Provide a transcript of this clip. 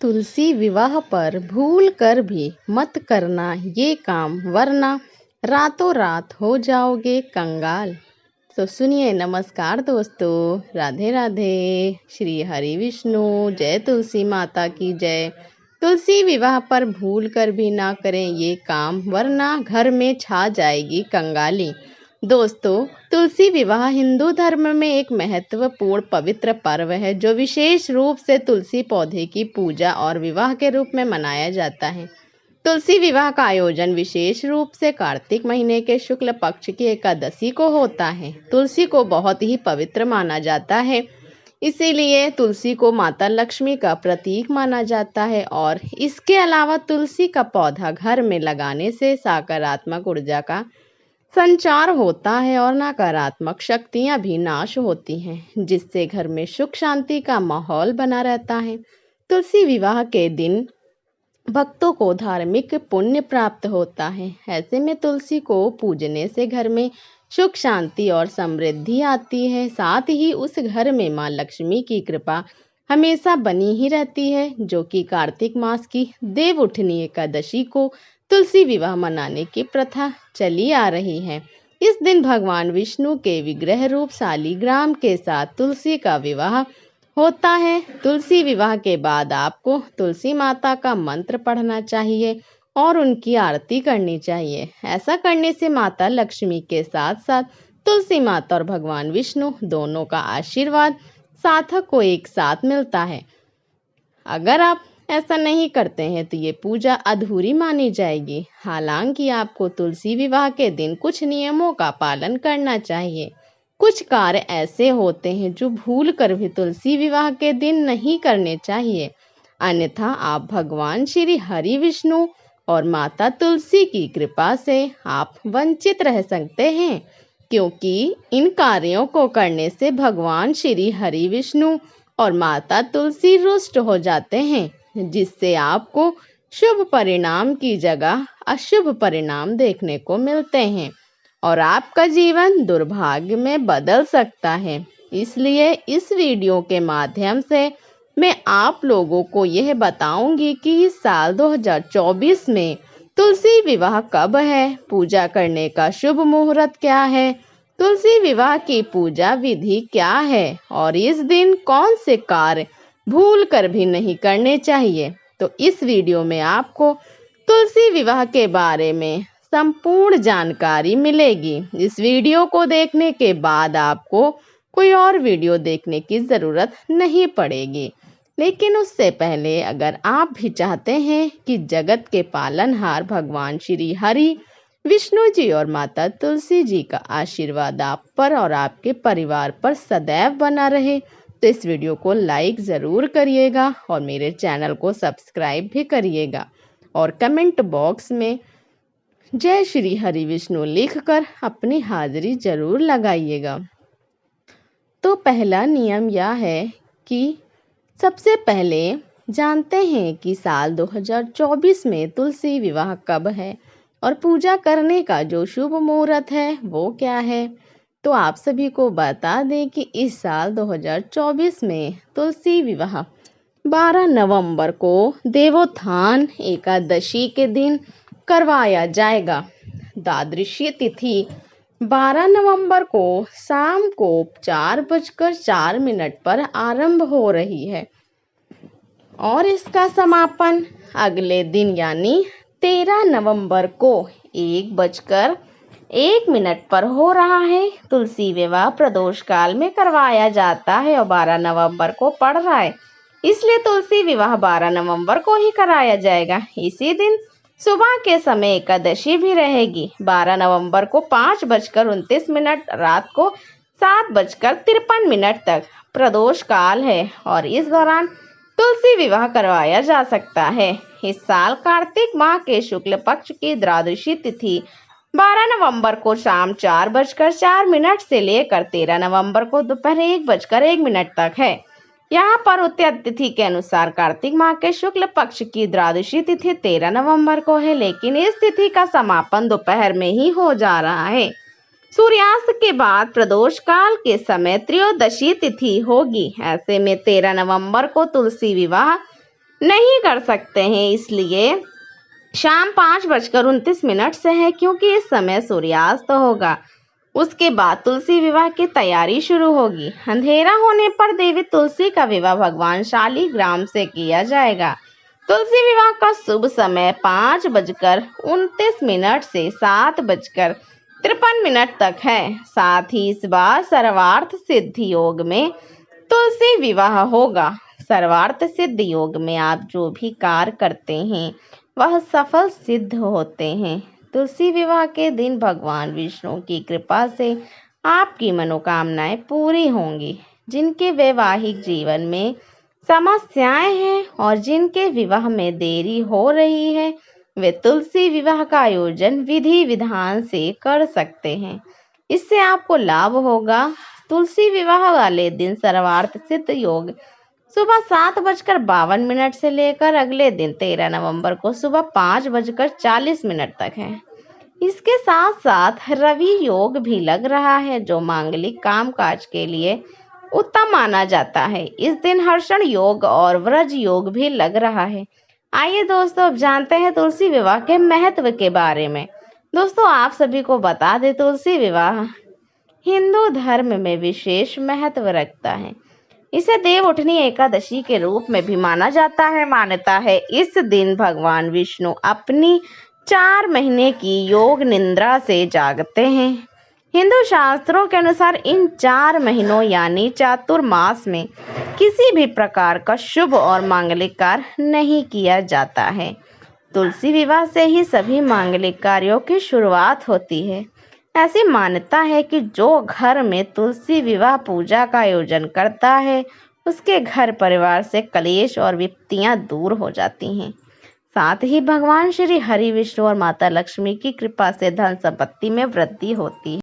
तुलसी विवाह पर भूल कर भी मत करना ये काम, वरना रातों रात हो जाओगे कंगाल। तो सुनिए, नमस्कार दोस्तों, राधे राधे, श्री हरि विष्णु, जय तुलसी माता की जय। तुलसी विवाह पर भूल कर भी ना करें ये काम, वरना घर में छा जाएगी कंगाली। दोस्तों, तुलसी विवाह हिंदू धर्म में एक महत्वपूर्ण पवित्र पर्व है जो विशेष रूप से तुलसी पौधे की पूजा और विवाह के रूप में मनाया जाता है। तुलसी विवाह का आयोजन विशेष रूप से कार्तिक महीने के शुक्ल पक्ष की एकादशी को होता है। तुलसी को बहुत ही पवित्र माना जाता है, इसीलिए तुलसी को माता लक्ष्मी का प्रतीक माना जाता है। और इसके अलावा तुलसी का पौधा घर में लगाने से सकारात्मक ऊर्जा का संचार होता है और नकारात्मक शक्तियां भी नाश होती हैं, जिससे घर में सुख शांति का माहौल बना रहता है। तुलसी विवाह के दिन भक्तों को धार्मिक पुण्य प्राप्त होता है। ऐसे में तुलसी को पूजने से घर में सुख शांति और समृद्धि आती है। साथ ही उस घर में माँ लक्ष्मी की कृपा हमेशा बनी ही रहती है, जो कि कार्तिक मास की देवउठनी एकादशी को तुलसी विवाह मनाने की प्रथा चली आ रही है। इस दिन भगवान विष्णु के विग्रह रूप शालिग्राम के साथ तुलसी का विवाह होता है। तुलसी विवाह के बाद आपको तुलसी माता का मंत्र पढ़ना चाहिए और उनकी आरती करनी चाहिए। ऐसा करने से माता लक्ष्मी के साथ साथ तुलसी माता और भगवान विष्णु दोनों का आशीर्वाद साधक को एक साथ मिलता है। अगर आप ऐसा नहीं करते हैं तो ये पूजा अधूरी मानी जाएगी। हालांकि आपको तुलसी विवाह के दिन कुछ नियमों का पालन करना चाहिए। कुछ कार्य ऐसे होते हैं जो भूल कर भी तुलसी विवाह के दिन नहीं करने चाहिए, अन्यथा आप भगवान श्री हरि विष्णु और माता तुलसी की कृपा से आप वंचित रह सकते हैं, क्योंकि इन कार्यों को करने से भगवान श्री हरि विष्णु और माता तुलसी रुष्ट हो जाते हैं, जिससे आपको शुभ परिणाम की जगह अशुभ परिणाम देखने को मिलते हैं और आपका जीवन दुर्भाग्य में बदल सकता है। इसलिए इस वीडियो के माध्यम से मैं आप लोगों को यह बताऊंगी कि इस साल 2024 में तुलसी विवाह कब है, पूजा करने का शुभ मुहूर्त क्या है, तुलसी विवाह की पूजा विधि क्या है और इस दिन कौन से कार्य भूल कर भी नहीं करने चाहिए। तो इस वीडियो में आपको तुलसी विवाह के बारे में संपूर्ण जानकारी मिलेगी। इस वीडियो को देखने के बाद आपको कोई और वीडियो देखने की ज़रूरत नहीं पड़ेगी। लेकिन उससे पहले अगर आप भी चाहते हैं कि जगत के पालनहार भगवान श्री हरि विष्णु जी और माता तुलसी जी का आशीर्वाद आप पर और आपके परिवार पर सदैव बना रहे, तो इस वीडियो को लाइक ज़रूर करिएगा और मेरे चैनल को सब्सक्राइब भी करिएगा और कमेंट बॉक्स में जय श्री हरि विष्णु लिखकर अपनी हाजिरी जरूर लगाइएगा। तो पहला नियम यह है कि सबसे पहले जानते हैं कि साल 2024 में तुलसी विवाह कब है और पूजा करने का जो शुभ मुहूर्त है वो क्या है। तो आप सभी को बता दें कि इस साल 2024 में तुलसी विवाह 12 नवंबर को देवोत्थान एकादशी के दिन करवाया जाएगा। द्वादशी तिथि 12 नवंबर को शाम को 4:04 पर आरंभ हो रही है और इसका समापन अगले दिन यानी 13 नवंबर को 1:01 पर हो रहा है। तुलसी विवाह प्रदोष काल में करवाया जाता है और 12 नवंबर को पड़ रहा है, इसलिए तुलसी विवाह 12 नवंबर को ही कराया जाएगा। इसी दिन सुबह के समय एकादशी भी रहेगी। 12 नवंबर को 5:29, रात को 7:53 तक प्रदोष काल है और इस दौरान तुलसी विवाह करवाया जा सकता है। इस साल कार्तिक माह के शुक्ल पक्ष की द्वादशी तिथि 12 नवंबर को शाम 4:04 से लेकर 13 नवंबर को दोपहर 1:01 तक है। यहाँ पर उत्तर तिथि के अनुसार कार्तिक माह के शुक्ल पक्ष की द्वादशी तिथि 13 नवंबर को है, लेकिन इस तिथि का समापन दोपहर में ही हो जा रहा है। सूर्यास्त के बाद प्रदोष काल के समय त्रयोदशी तिथि होगी। ऐसे में 13 नवंबर को तुलसी विवाह नहीं कर सकते हैं। इसलिए शाम 5:29 से है, क्योंकि इस समय सूर्यास्त होगा। उसके बाद तुलसी विवाह की तैयारी शुरू होगी। अंधेरा होने पर देवी तुलसी का विवाह भगवान शालिग्राम से किया जाएगा। तुलसी विवाह का शुभ समय 5:29 से 7:53 तक है। साथ ही इस बार सर्वार्थ सिद्धि योग में तुलसी विवाह होगा। सर्वार्थ सिद्ध योग में आप जो भी कार्य करते हैं वह सफल सिद्ध होते हैं। तुलसी विवाह के दिन भगवान विष्णु की कृपा से आपकी मनोकामनाएं पूरी होंगी। जिनके वैवाहिक जीवन में समस्याएं हैं और जिनके विवाह में देरी हो रही है, वे तुलसी विवाह का आयोजन विधि विधान से कर सकते हैं। इससे आपको लाभ होगा। तुलसी विवाह वाले दिन सर्वार्थ सिद्ध योग सुबह 7:52 से लेकर अगले दिन 13 नवंबर को सुबह 5:40 तक है। इसके साथ साथ रवि योग भी लग रहा है, जो मांगलिक कामकाज के लिए उत्तम माना जाता है। इस दिन हर्षण योग और व्रज योग भी लग रहा है। आइए दोस्तों, अब जानते हैं तुलसी विवाह के महत्व के बारे में। दोस्तों, आप सभी को बता दें, तुलसी विवाह हिंदू धर्म में विशेष महत्व रखता है। इसे देव उठनी एकादशी के रूप में भी माना जाता है। मान्यता है इस दिन भगवान विष्णु अपनी 4 महीने की योग निद्रा से जागते हैं। हिंदू शास्त्रों के अनुसार इन 4 महीनों यानी चातुर्मास में किसी भी प्रकार का शुभ और मांगलिक कार्य नहीं किया जाता है। तुलसी विवाह से ही सभी मांगलिक कार्यों की शुरुआत होती है। ऐसी मान्यता है कि जो घर में तुलसी विवाह पूजा का आयोजन करता है, उसके घर परिवार से कलेश और विपत्तियां दूर हो जाती हैं। साथ ही भगवान श्री हरि विष्णु और माता लक्ष्मी की कृपा से धन संपत्ति में वृद्धि होती है।